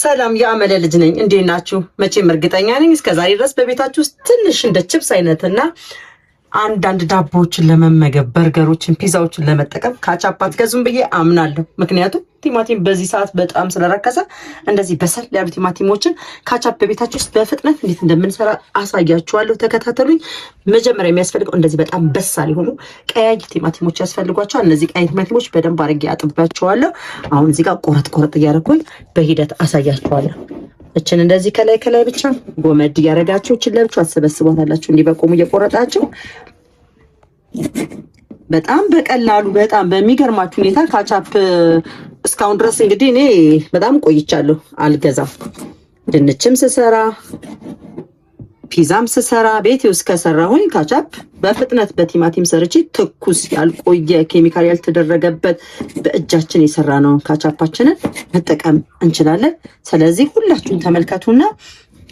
ሰላም የአመለ ልጅ ነኝ። እንዴት ናችሁ? መቼም እርግጠኛ ነኝ እስከዛሬ ድረስ በቤታችሁ ውስጥ ትንሽ እንደ ቺፕስ አይነትና አንዳንድ ዳቦዎችን ለመመገብ በርገሮችን፣ ፒዛዎችን ለመጠቀም ካቻፕ አትገዙም ብዬ አምናለሁ። ምክንያቱም ቲማቲም በዚህ ሰዓት በጣም ስለረከሰ እንደዚህ በሰል ያሉ ቲማቲሞችን ካቻፕ በቤታችሁ ውስጥ በፍጥነት እንዴት እንደምንሰራ አሳያችኋለሁ። ተከታተሉኝ። መጀመሪያ የሚያስፈልገው እንደዚህ በጣም በሳል የሆኑ ቀያይ ቲማቲሞች ያስፈልጓቸዋል። እነዚህ ቀያይ ቲማቲሞች በደንብ አድርጌ አጥባቸዋለሁ። አሁን እዚህ ጋር ቆረጥ ቆረጥ እያደረኩኝ በሂደት አሳያችኋለሁ። እችን እንደዚህ ከላይ ብቻ ጎመድ እያደረጋችሁ እችን ለብቻ አሰበስቧታላችሁ። እንዲህ በቆሙ እየቆረጣችሁ በጣም በቀላሉ በጣም በሚገርማችሁ ሁኔታ ካቻፕ እስካሁን ድረስ እንግዲህ እኔ በጣም ቆይቻለሁ አልገዛም። ድንችም ስሰራ ፒዛም ስሰራ ቤቴ ውስጥ ከሰራሁኝ ካቻፕ በፍጥነት በቲማቲም ሰርቼ ትኩስ ያልቆየ ኬሚካል ያልተደረገበት በእጃችን የሰራ ነው ካቻፓችንን መጠቀም እንችላለን። ስለዚህ ሁላችሁም ተመልከቱና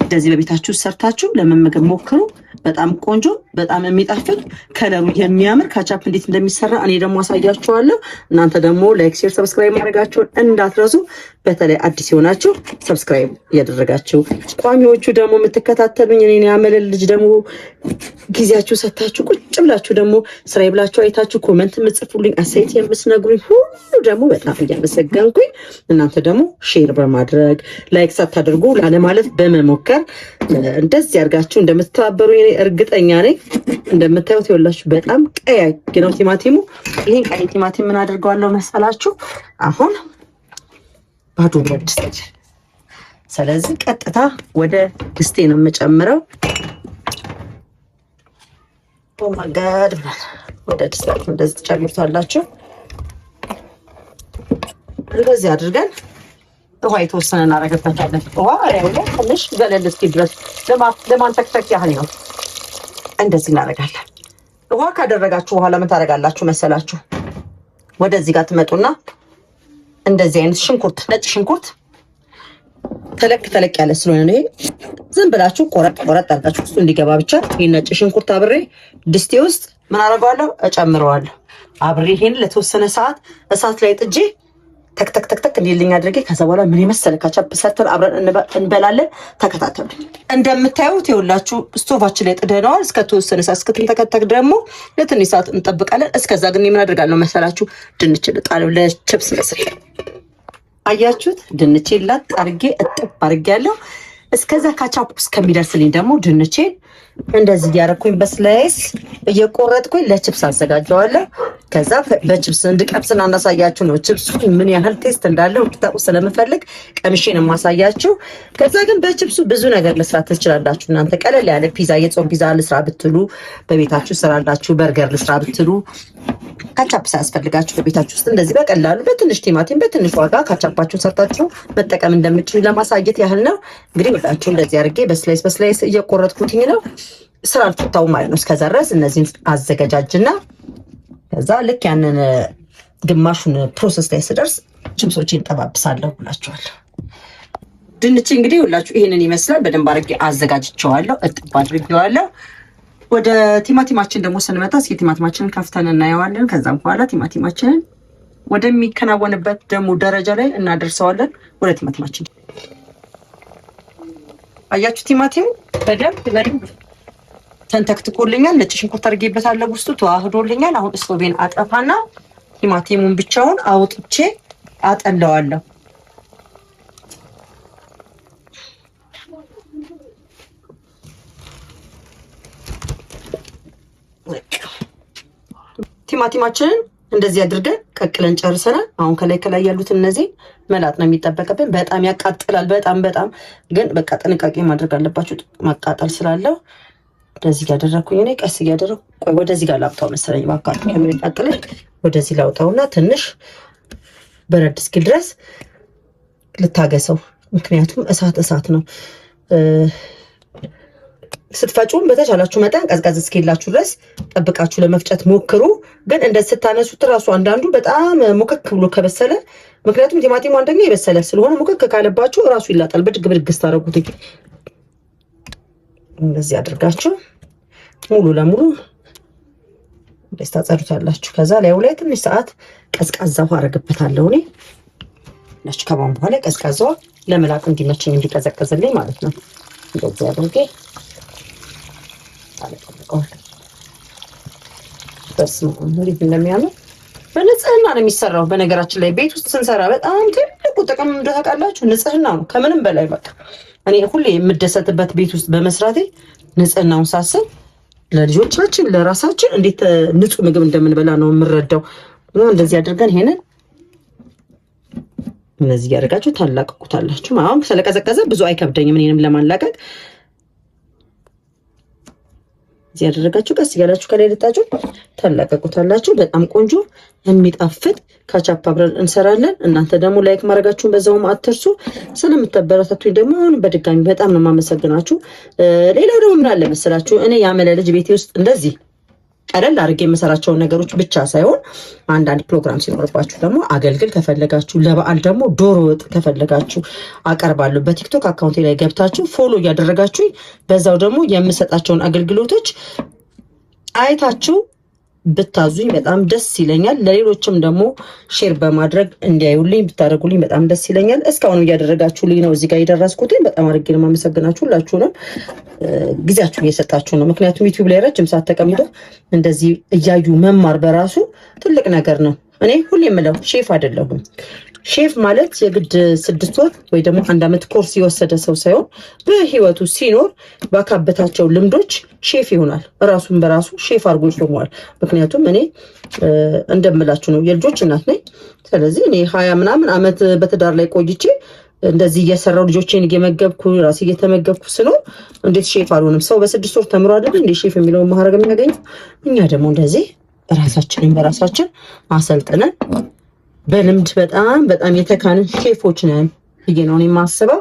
እንደዚህ በቤታችሁ ሰርታችሁ ለመመገብ ሞክሩ። በጣም ቆንጆ በጣም የሚጣፍጥ ከለሩ የሚያምር ካቻፕ እንዴት እንደሚሰራ እኔ ደግሞ አሳያችኋለሁ። እናንተ ደግሞ ላይክ፣ ሼር፣ ሰብስክራይብ ማድረጋችሁን እንዳትረሱ። በተለይ አዲስ የሆናችሁ ሰብስክራይብ እያደረጋችሁ ቋሚዎቹ ደግሞ የምትከታተሉኝ እኔ ያመለ ልጅ ደግሞ ጊዜያችሁ ሰታችሁ ቁጭ ብላችሁ ደግሞ ስራዬ ብላችሁ አይታችሁ ኮሜንት የምጽፉልኝ አስተያየት የምትነግሩኝ ሁሉ ደግሞ በጣም እያመሰገንኩኝ እናንተ ደግሞ ሼር በማድረግ ላይክ ሳታደርጉ ላለማለፍ በመሞከር እንደዚህ አድርጋችሁ እንደምትተባበሩ እርግጠኛ ነኝ። እንደምታዩት ይኸውላችሁ በጣም ቀያይ ነው ቲማቲሙ። ይሄን ቀይ ቲማቲም ምን አድርገዋለሁ መሰላችሁ? አሁን ባዶ ብረት ድስት። ስለዚህ ቀጥታ ወደ ድስቴ ነው የምጨምረው። ኦ ማይ ጋድ! ወደ ድስታችሁ እንደዚህ ትጨምሩታላችሁ። እንደዚህ አድርገን ውሃ የተወሰነ እናደርግበታለን። ውሃ አሪያው ትንሽ ገለል እስኪል ድረስ ለማንተክተክ ያህል ነው። እንደዚህ እናደርጋለን። ውሃ ካደረጋችሁ በኋላ ምን ታደርጋላችሁ መሰላችሁ? ወደዚህ ጋር ትመጡና እንደዚህ አይነት ሽንኩርት፣ ነጭ ሽንኩርት ተለቅ ያለ ስለሆነ ነው። ዝም ብላችሁ ቆረጥ አድርጋችሁ ውስጡ እንዲገባ ብቻ ይሄን ነጭ ሽንኩርት አብሬ ድስቴ ውስጥ ምን አደርገዋለሁ? እጨምረዋለሁ። አብሬ ይሄን ለተወሰነ ሰዓት እሳት ላይ ጥጄ ተክተክ እንዲልኝ አድርጌ ከዛ በኋላ ምን ይመስል ካቻፕ ሰርተን አብረን እንበላለን። ተከታተሉ። እንደምታዩት ይኸውላችሁ ስቶቫችን ላይ ጥደነዋል። እስከተወሰነ ሰዓት እስክትንተከተክ ደግሞ ለትንሽ ሰዓት እንጠብቃለን። እስከዛ ግን ምን አደርጋለሁ መሰላችሁ? ድንች ልጣለው ለቺፕስ መስሪያ። አያችሁት? ድንቼ ላጥ አድርጌ እጥብ አድርጌያለሁ። እስከዛ ካቻፕ እስከሚደርስልኝ ደግሞ ድንቼን እንደዚህ እያደረኩኝ በስላይስ እየቆረጥኩኝ ለቺፕስ አዘጋጀዋለሁ። ከዛ በቺፕስ እንድቀምስና እናሳያችሁ ነው። ቺፕሱ ምን ያህል ቴስት እንዳለው እንድታውቁ ስለምፈልግ ቀምሼን ማሳያችሁ። ከዛ ግን በቺፕሱ ብዙ ነገር መስራት ትችላላችሁ። እናንተ ቀለል ያለ ፒዛ፣ የጾም ፒዛ ልስራ ብትሉ በቤታችሁ ስራላችሁ፣ በርገር ልስራ ብትሉ ካቻፕ ሳያስፈልጋችሁ በቤታችሁ ውስጥ እንደዚህ በቀላሉ በትንሽ ቲማቲም በትንሽ ዋጋ ካቻፓችሁን ሰርታችሁ መጠቀም እንደምትችሉ ለማሳየት ያህል ነው። እንግዲህ ወጣችሁ እንደዚህ አድርጌ በስላይስ እየቆረጥኩትኝ ነው። ስራ አልፈታው ማለት ነው። እስከዛ ድረስ እነዚህን አዘገጃጅና ከዛ ልክ ያንን ግማሹን ፕሮሰስ ላይ ስደርስ ቺፕሶችን ጠባብሳለሁ ብላችኋለሁ። ድንች እንግዲህ ሁላችሁ ይሄንን ይመስላል። በደንብ አድርጌ አዘጋጅቼዋለሁ፣ እጥብ አድርጌዋለሁ። ወደ ቲማቲማችን ደግሞ ስንመጣ እስኪ ቲማቲማችንን ከፍተን እናየዋለን። ከዛም በኋላ ቲማቲማችንን ወደሚከናወንበት ደግሞ ደረጃ ላይ እናደርሰዋለን። ወደ ቲማቲማችን አያችሁ፣ ቲማቲሙ በደንብ ተንተክትኮልኛል። ነጭ ሽንኩርት አድርጌበታለሁ፣ ውስጡ ተዋህዶልኛል። አሁን ስቶቬን አጠፋና ቲማቲሙን ብቻውን አውጥቼ አጠለዋለሁ። ቲማቲማችንን እንደዚህ አድርገን ቀቅለን ጨርሰናል። አሁን ከላይ ያሉት እነዚህ መላጥ ነው የሚጠበቅብን። በጣም ያቃጥላል። በጣም ግን በቃ ጥንቃቄ ማድረግ አለባችሁ፣ ማቃጠል ስላለው። እንደዚህ ያደረኩኝ እኔ ቀስ እያደረኩ ቆይ፣ ወደዚህ ጋር ላውጣው መሰለኝ ማቃጠል የሚያቃጥለኝ። ወደዚህ ላውጣውና ትንሽ በረድ እስኪል ድረስ ልታገሰው። ምክንያቱም እሳት ነው። ስትፈጩም በተቻላችሁ መጠን ቀዝቀዝ እስኪላችሁ ድረስ ጠብቃችሁ ለመፍጨት ሞክሩ። ግን እንደ ስታነሱት ራሱ አንዳንዱ በጣም ሙከክ ብሎ ከበሰለ፣ ምክንያቱም ቲማቲሙ አንደኛ የበሰለ ስለሆነ ሙከክ ካለባችሁ ራሱ ይላጣል። ብድግ ስታረጉት እንደዚህ አድርጋችሁ ሙሉ ለሙሉ ታጸዱታላችሁ። ከዛ ላይ ትንሽ ሰዓት ቀዝቃዛ ውሃ አረግበታለሁ እኔ ነች። ከቧን በኋላ ቀዝቃዛዋ ለመላጥ እንዲመቸኝ እንዲቀዘቅዝልኝ ማለት ነው። እንደዚህ አድርጌ አለቀለቀዋለሁ። በስመ አብ እንዴት እንደሚያምር በንጽህና ነው የሚሰራው። በነገራችን ላይ ቤት ውስጥ ስንሰራ በጣም ትልቁ ጥቅም እንደታውቃላችሁ ንጽህና ነው። ከምንም በላይ በቃ እኔ ሁሌ የምደሰትበት ቤት ውስጥ በመስራቴ ንጽህናውን ሳስብ ለልጆቻችን ለራሳችን እንዴት ንጹህ ምግብ እንደምንበላ ነው የምረዳው። እንደዚህ አድርገን ይሄንን እንደዚህ ያደርጋችሁ ታላቅቁታላችሁ። አሁን ስለቀዘቀዘ ብዙ አይከብደኝም እኔንም ለማላቀቅ። እዚህ ያደረጋችሁ ቀስ እያላችሁ ከላይ ልጣችሁ ታላቅቁታላችሁ። በጣም ቆንጆ የሚጣፍጥ ካቻፕ አብረን እንሰራለን። እናንተ ደግሞ ላይክ ማድረጋችሁን በዛውም አትርሱ። ስለምታበረታቱኝ ደግሞ አሁን በድጋሚ በጣም ነው የማመሰግናችሁ። ሌላው ደግሞ ምን አለ መሰላችሁ እኔ ያመለ ልጅ ቤቴ ውስጥ እንደዚህ ቀለል አድርጌ የምሰራቸውን ነገሮች ብቻ ሳይሆን አንዳንድ ፕሮግራም ሲኖርባችሁ ደግሞ አገልግል ከፈለጋችሁ፣ ለበዓል ደግሞ ዶሮ ወጥ ከፈለጋችሁ አቀርባለሁ። በቲክቶክ አካውንቴ ላይ ገብታችሁ ፎሎ እያደረጋችሁ በዛው ደግሞ የምሰጣቸውን አገልግሎቶች አይታችሁ ብታዙኝ በጣም ደስ ይለኛል። ለሌሎችም ደግሞ ሼር በማድረግ እንዲያዩልኝ ብታደርጉልኝ በጣም ደስ ይለኛል። እስካሁን እያደረጋችሁልኝ ነው እዚህ ጋር የደረስኩት። በጣም አድርጌ ነው የማመሰግናችሁ። ሁላችሁንም ጊዜያችሁን እየሰጣችሁ ነው። ምክንያቱም ዩቲዩብ ላይ ረጅም ሰዓት ተቀምጦ እንደዚህ እያዩ መማር በራሱ ትልቅ ነገር ነው። እኔ ሁሌ የምለው ሼፍ አይደለሁም። ሼፍ ማለት የግድ 6 ወር ወይ ደግሞ 1 ዓመት ኮርስ የወሰደ ሰው ሳይሆን በህይወቱ ሲኖር ባካበታቸው ልምዶች ሼፍ ይሆናል። ራሱን በራሱ ሼፍ አድርጎ ይሾመዋል። ምክንያቱም እኔ እንደምላችሁ ነው የልጆች እናት ነኝ። ስለዚህ እኔ 20 ምናምን ዓመት በትዳር ላይ ቆይቼ እንደዚህ እየሰራው ልጆቼን እየመገብኩ ራሴ እየተመገብኩ ስኖር እንዴት ሼፍ አልሆንም? ሰው በ6 ወር ተምሮ አይደል እንዴ ሼፍ የሚለውን ማዕረግ የሚያገኘው? እኛ ደግሞ እንደዚህ ራሳችንን በራሳችን አሰልጥነን በልምድ በጣም በጣም የተካንን ሼፎች ነን ብዬ ነው የማስበው።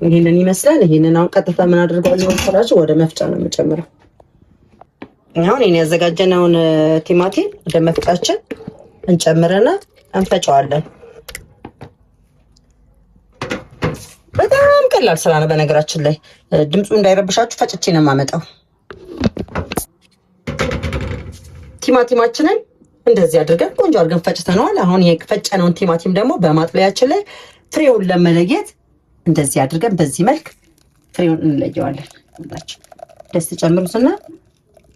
ይሄንን ይመስላል። ይሄንን አሁን ቀጥታ ምን አድርጋለሁ መሰላችሁ? ወደ መፍጫ ነው የምጨምረው። አሁን ይሄን ያዘጋጀነውን ቲማቲም ወደ መፍጫችን እንጨምርና እንፈጫዋለን። በጣም ቀላል ስራ ነው። በነገራችን ላይ ድምፁ እንዳይረብሻችሁ ፈጭቼ ነው የማመጣው። ቲማቲማችንን እንደዚህ አድርገን ቆንጆ አድርገን ፈጭተነዋል። አሁን የፈጨነውን ቲማቲም ደግሞ በማጥለያችን ላይ ፍሬውን ለመለየት እንደዚህ አድርገን በዚህ መልክ ፍሬውን እንለየዋለን። ደስ ጨምሩትና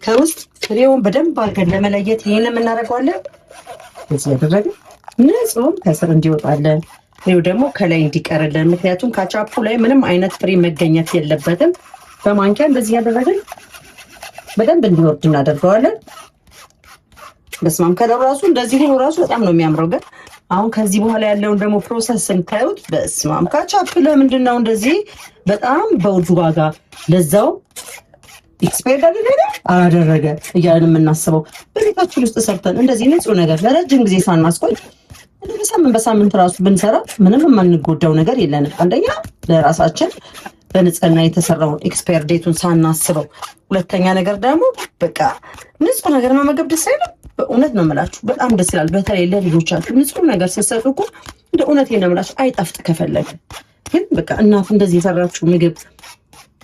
ከውስጥ ፍሬውን በደንብ አድርገን ለመለየት ይሄን የምናደርገዋለን። እንደዚህ አድርገን ንጹህ ከስር እንዲወጣለን፣ ፍሬው ደግሞ ከላይ እንዲቀርልን። ምክንያቱም ካቻፑ ላይ ምንም አይነት ፍሬ መገኘት የለበትም። በማንኪያ እንደዚህ ያደረግን በደንብ እንዲወርድ እናደርገዋለን። በስማም ከለሩ ራሱ እንደዚህ ሆኖ ራሱ በጣም ነው የሚያምረው። ግን አሁን ከዚህ በኋላ ያለውን ደግሞ ፕሮሰስ ስንታዩት በስማም ካቻፕ ለምንድን ነው እንደዚህ በጣም በውድ ዋጋ ለዛው ኤክስፓየርድ አደረገ እያልን የምናስበው? በቤታችን ውስጥ ሰርተን እንደዚህ ንጹህ ነገር ለረጅም ጊዜ ሳናስቆይ በሳምንት ራሱ ብንሰራ ምንም የማንጎዳው ነገር የለንም። አንደኛ ለራሳችን በንጽህና የተሰራውን ኤክስፓየር ዴቱን ሳናስበው፣ ሁለተኛ ነገር ደግሞ በቃ ንጹህ ነገር መመገብ ደስ አይልም? በእውነት ነው የምላችሁ፣ በጣም ደስ ይላል። በተለይ ለልጆቻችሁ ንጹህ ነገር ስትሰጡ እኮ እንደ እውነት ነው የምላችሁ አይጣፍጥ ከፈለገ ግን በቃ እናት እንደዚህ የሰራችሁ ምግብ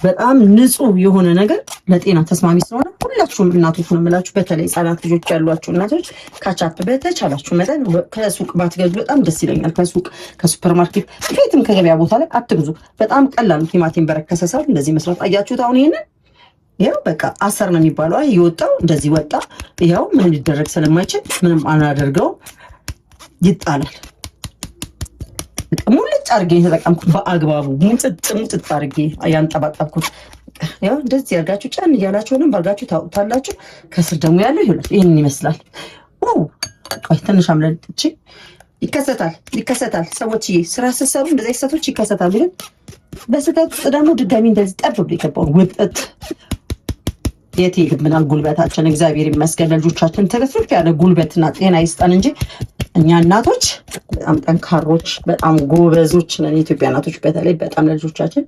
በጣም ንጹህ የሆነ ነገር ለጤና ተስማሚ ስለሆነ ሁላችሁም እናቶች ነው የምላችሁ፣ በተለይ ህጻናት ልጆች ያሏችሁ እናቶች ካቻፕ በተቻላችሁ መጠን ከሱቅ ባትገዙ በጣም ደስ ይለኛል። ከሱቅ ከሱፐርማርኬት ከየትም ከገበያ ቦታ ላይ አትግዙ። በጣም ቀላል ቲማቲም በረከሰ ሰዓት እንደዚህ መስራት። አያችሁት? አሁን ይሄንን ይኸው በቃ አሰር ነው የሚባለው። የወጣው እንደዚህ ወጣ። ይኸው ምን ሊደረግ ስለማይችል ምንም አናደርገውም፣ ይጣላል። ሙልጭ አድርጌ የተጠቀምኩት በአግባቡ ሙጥጥ አድርጌ ያንጠባጠብኩት። ያው እንደዚህ ያርጋችሁ ጫን እያላችሁንም ባርጋችሁ ታውቁታላችሁ። ከስር ደግሞ ያለው ይሄንን ይመስላል። ቆይ ትንሽ አምለጥቼ ይከሰታል። ሰዎችዬ ስራ ስትሰሩ እንደዚህ ስህተቶች ይከሰታሉ። ግን በስህተት ውስጥ ደግሞ ድጋሚ እንደዚህ ጠብ ብሎ የገባውን ውጥት የት ይልብናል ጉልበታችን። እግዚአብሔር ይመስገን ለልጆቻችን ትርፍርፍ ያለ ጉልበትና ጤና ይስጠን እንጂ እኛ እናቶች በጣም ጠንካሮች፣ በጣም ጎበዞች ነን። የኢትዮጵያ እናቶች በተለይ በጣም ለልጆቻችን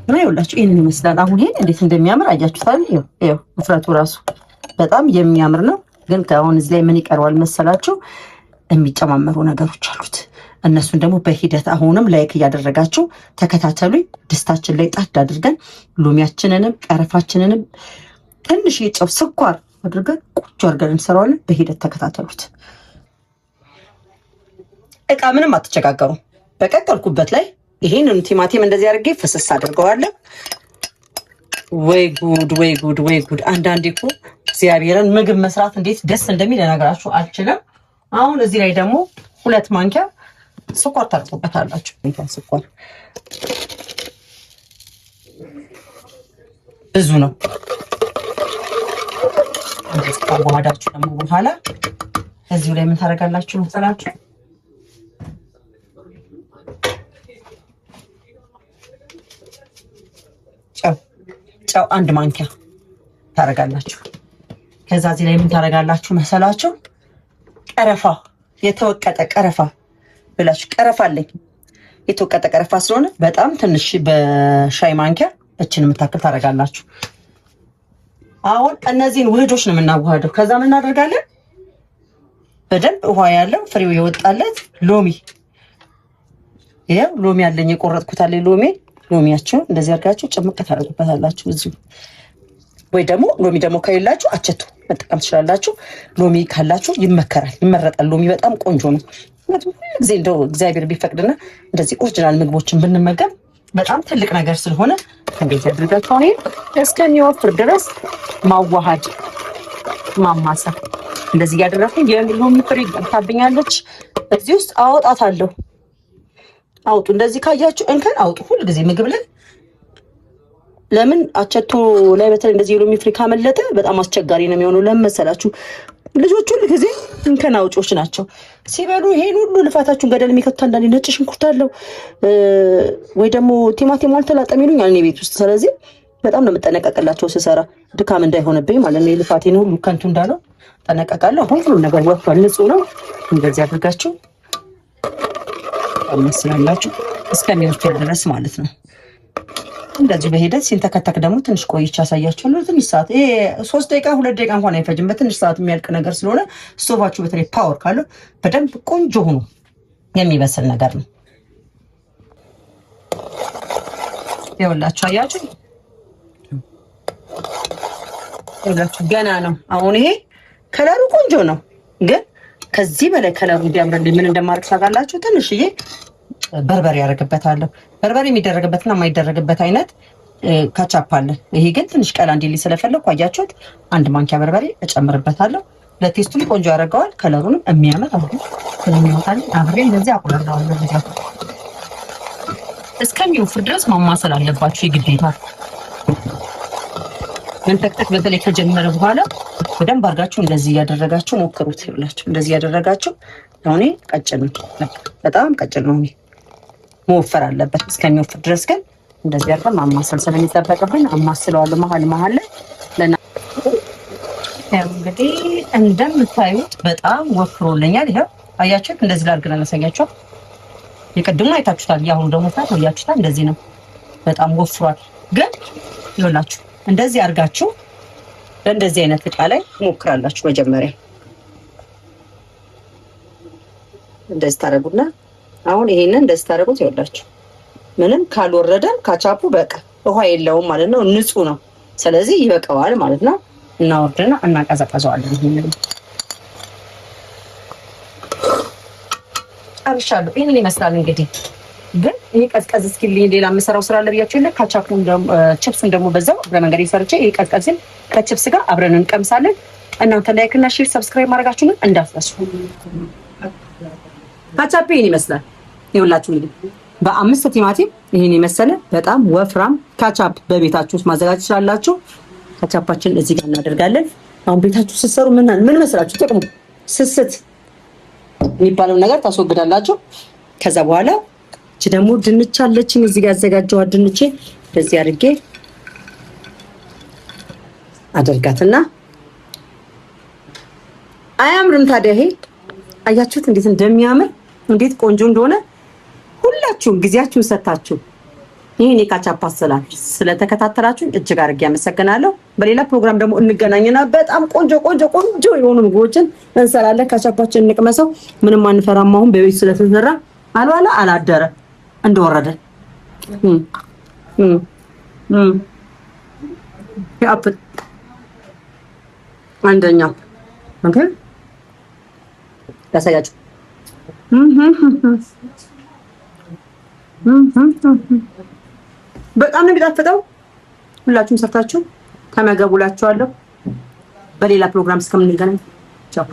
እና ይኸውላችሁ ይሄንን ይመስላል። አሁን ይሄን እንዴት እንደሚያምር አያችሁታል። ይኸው ውፍረቱ ራሱ በጣም የሚያምር ነው። ግን ከአሁን እዚህ ላይ ምን ይቀረዋል መሰላችሁ? የሚጨማመሩ ነገሮች አሉት። እነሱን ደግሞ በሂደት አሁንም ላይክ እያደረጋችሁ ተከታተሉኝ። ድስታችን ላይ ጣድ አድርገን ሎሚያችንንም ቀረፋችንንም ትንሽ የጨው ስኳር አድርገን ቁጭ አድርገን እንሰራዋለን። በሂደት ተከታተሉት። እቃ ምንም አትቸጋገሩ። በቀቀልኩበት ላይ ይሄንን ቲማቲም እንደዚህ አድርጌ ፍስስ አድርገዋለሁ። ወይ ጉድ ወይ ጉድ ወይ ጉድ! አንዳንዴ እኮ እግዚአብሔርን ምግብ መስራት እንዴት ደስ እንደሚል ልነግራችሁ አልችልም። አሁን እዚህ ላይ ደግሞ 2 ማንኪያ ስኳር ታርቁበታላችሁ። ስኳር ብዙ ነው። ዋዳችሁ ደግሞ በኋላ እዚሁ ላይ ምን ታደርጋላችሁ መሰላችሁ? ጨው 1 ማንኪያ ታደርጋላችሁ። ከዛ እዚህ ላይ ምን ታደርጋላችሁ መሰላችሁ? ቀረፋ፣ የተወቀጠ ቀረፋ ብላችሁ ቀረፋ አለኝ። የተወቀጠ ቀረፋ ስለሆነ በጣም ትንሽ በሻይ ማንኪያ እችን የምታክል ታደርጋላችሁ። አሁን እነዚህን ውህዶች ነው የምናዋህደው። ከዛ ምን እናደርጋለን? በደንብ ውሃ ያለው ፍሬው የወጣለት ሎሚ፣ ይሄው ሎሚ አለኝ የቆረጥኩት አለ ሎሚያችሁን እንደዚህ አድርጋችሁ ጭምቅ ታደርጉበታላችሁ እዚሁ። ወይ ደግሞ ሎሚ ደግሞ ከሌላችሁ አቸቱ መጠቀም ትችላላችሁ። ሎሚ ካላችሁ ይመረጣል። ሎሚ በጣም ቆንጆ ነው። ምክንያቱም ሁሉ ጊዜ እንደው እግዚአብሔር ቢፈቅድና እንደዚህ ኦሪጂናል ምግቦችን ብንመገብ በጣም ትልቅ ነገር ስለሆነ እንደዚህ አድርጋችሁ አሁን እስከሚወፍር ድረስ ማዋሃድ ማማሰል። እንደዚህ እያደረኩኝ የሎሚ ፍሬ ታብኛለች እዚህ ውስጥ አወጣታለሁ። አውጡ። እንደዚህ ካያችሁ እንከን አውጡ። ሁሉ ጊዜ ምግብ ላይ ለምን አቸቶ ላይ በተለይ እንደዚህ የሎሚ ፍሬ ካመለጠ በጣም አስቸጋሪ ነው የሚሆነው። ለምን መሰላችሁ? ልጆቹ ሁሉ ጊዜ እንከን አውጮች ናቸው። ሲበሉ ይሄን ሁሉ ልፋታችሁን ገደል የሚከቱት አንዳንዴ ነጭ ሽንኩርት አለው ወይ ደግሞ ቲማቲም አልተላጠም ይሉኛል እኔ ቤት ውስጥ። ስለዚህ በጣም ነው የምጠነቀቅላቸው ስሰራ፣ ድካም እንዳይሆንብኝ ማለት ነው። የልፋቴን ሁሉ ከንቱ እንዳለው ጠነቀቃለሁ። ሁሉም ነገር ወጥቷል፣ ንጹህ ነው። እንደዚህ አድርጋችሁ አመስላላችሁ እስከሚወፍር ድረስ ማለት ነው። እንደዚህ በሂደት ሲንተከተክ ደግሞ ትንሽ ቆይቼ አሳያችኋለሁ። ትንሽ ሰዓት 3 ደቂቃ 2 ደቂቃ እንኳን አይፈጅም። በትንሽ ሰዓት የሚያልቅ ነገር ስለሆነ ስቶቫችሁ በተለይ ፓወር ካለው በደንብ ቆንጆ ሆኖ የሚበስል ነገር ነው። ይኸውላችሁ አያችሁ፣ ይኸውላችሁ ገና ነው። አሁን ይሄ ከለሩ ቆንጆ ነው፣ ግን ከዚህ በላይ ከለሩ እንዲያምርልኝ ምን እንደማድረግ ታውቃላችሁ? ትንሽዬ በርበሬ ያደርግበታለሁ። በርበሬ የሚደረግበትና የማይደረግበት አይነት ካቻፕ አለ። ይሄ ግን ትንሽ ቀላ እንዲል ስለፈለኩ አያችሁት፣ 1 ማንኪያ በርበሬ እጨምርበታለሁ። ለቴስቱም ቆንጆ ያደርገዋል፣ ከለሩንም የሚያምር አሁን ስለሚወጣል አብሬ እንደዚህ አቆራርጠዋለሁ። ልጅ እስከሚወፍር ድረስ ማማሰል አለባችሁ የግዴታ። መንተክተክ በተለይ ከጀመረ በኋላ በደንብ አድርጋችሁ እንደዚህ እያደረጋችሁ ሞክሩት። ይብላችሁ እንደዚህ እያደረጋችሁ አሁን ቀጭን ነው፣ በጣም ቀጭን ነው፣ መወፈር አለበት። እስከሚወፍር ድረስ ግን እንደዚህ አድርገን ማማሰል ስለሚጠበቅብን አማስለዋለሁ መሀል ላይ ለና እንግዲህ እንደምታዩት በጣም ወፍሮልኛል። ይሄው አያችሁት፣ እንደዚህ ላድርገን አላሳያችሁ። የቀድሞ አይታችሁታል፣ ያሁኑ ደግሞ ታያችሁታል። እንደዚህ ነው፣ በጣም ወፍሯል። ግን ይኸውላችሁ እንደዚህ አድርጋችሁ ለእንደዚህ አይነት እቃ ላይ ሞክራላችሁ። መጀመሪያ እንደዚህ ታደርጉና አሁን ይሄንን እንደዚህ ታደርጉት። ይኸውላችሁ ምንም ካልወረደም ካቻፑ በቃ ውሃ የለውም ማለት ነው፣ ንጹህ ነው። ስለዚህ ይበቃዋል ማለት ነው። እናወርድና እናቀዘቀዘዋለን። ይሄንን ጨርሻለሁ። ይሄንን ይመስላል እንግዲህ። ግን ይሄ ቀዝቀዝ እስኪልኝ ሌላ የምሰራው ስራ አለ ብያችሁ የለ። ካቻፑን ቺፕሱን ደግሞ በዛው በመንገድ ሰርቼ ይሄ ቀዝቀዝን ከቺፕስ ጋር አብረን እንቀምሳለን። እናንተ ላይክ እና ሼር ሰብስክራይብ ማድረጋችሁን እንዳትረሱ። ካቻፕ ይሄን ይመስላል። ይኸውላችሁ እንግዲህ በ5 ቲማቲም ይሄን የመሰለ በጣም ወፍራም ካቻፕ በቤታችሁ ውስጥ ማዘጋጀት ትችላላችሁ። ካቻፓችን እዚህ ጋር እናደርጋለን። አሁን ቤታችሁ ስትሰሩ ምን መስራችሁ ጥቅሙ ስስት የሚባለው ነገር ታስወግዳላችሁ። ከዛ በኋላ እቺ ደግሞ ድንች አለችኝ እዚህ ጋር ያዘጋጀኋት ድንች በዚህ አድርጌ አደርጋትና አያምርም ታዲያ? ይሄ አያችሁት እንዴት እንደሚያምር እንዴት ቆንጆ እንደሆነ። ሁላችሁም ጊዜያችሁን ሰጣችሁ ይሄን የካቻፕ አሰራር ስለተከታተላችሁ እጅግ አድርጌ አመሰግናለሁ። በሌላ ፕሮግራም ደግሞ እንገናኝና በጣም ቆንጆ የሆኑ ምግቦችን እንሰራለን። ካቻፓችን እንቅመሰው። ምንም አንፈራም። አሁን በቤት ስለተሰራ አልዋላ አላደረ እንደወረደ ያፕ አንደኛው ኦኬ ያሳያችሁ በጣም ነው የሚጣፍጠው። ሁላችሁም ሰርታችሁ ተመገቡላችኋለሁ። በሌላ ፕሮግራም እስከምንገናኝ ቻው።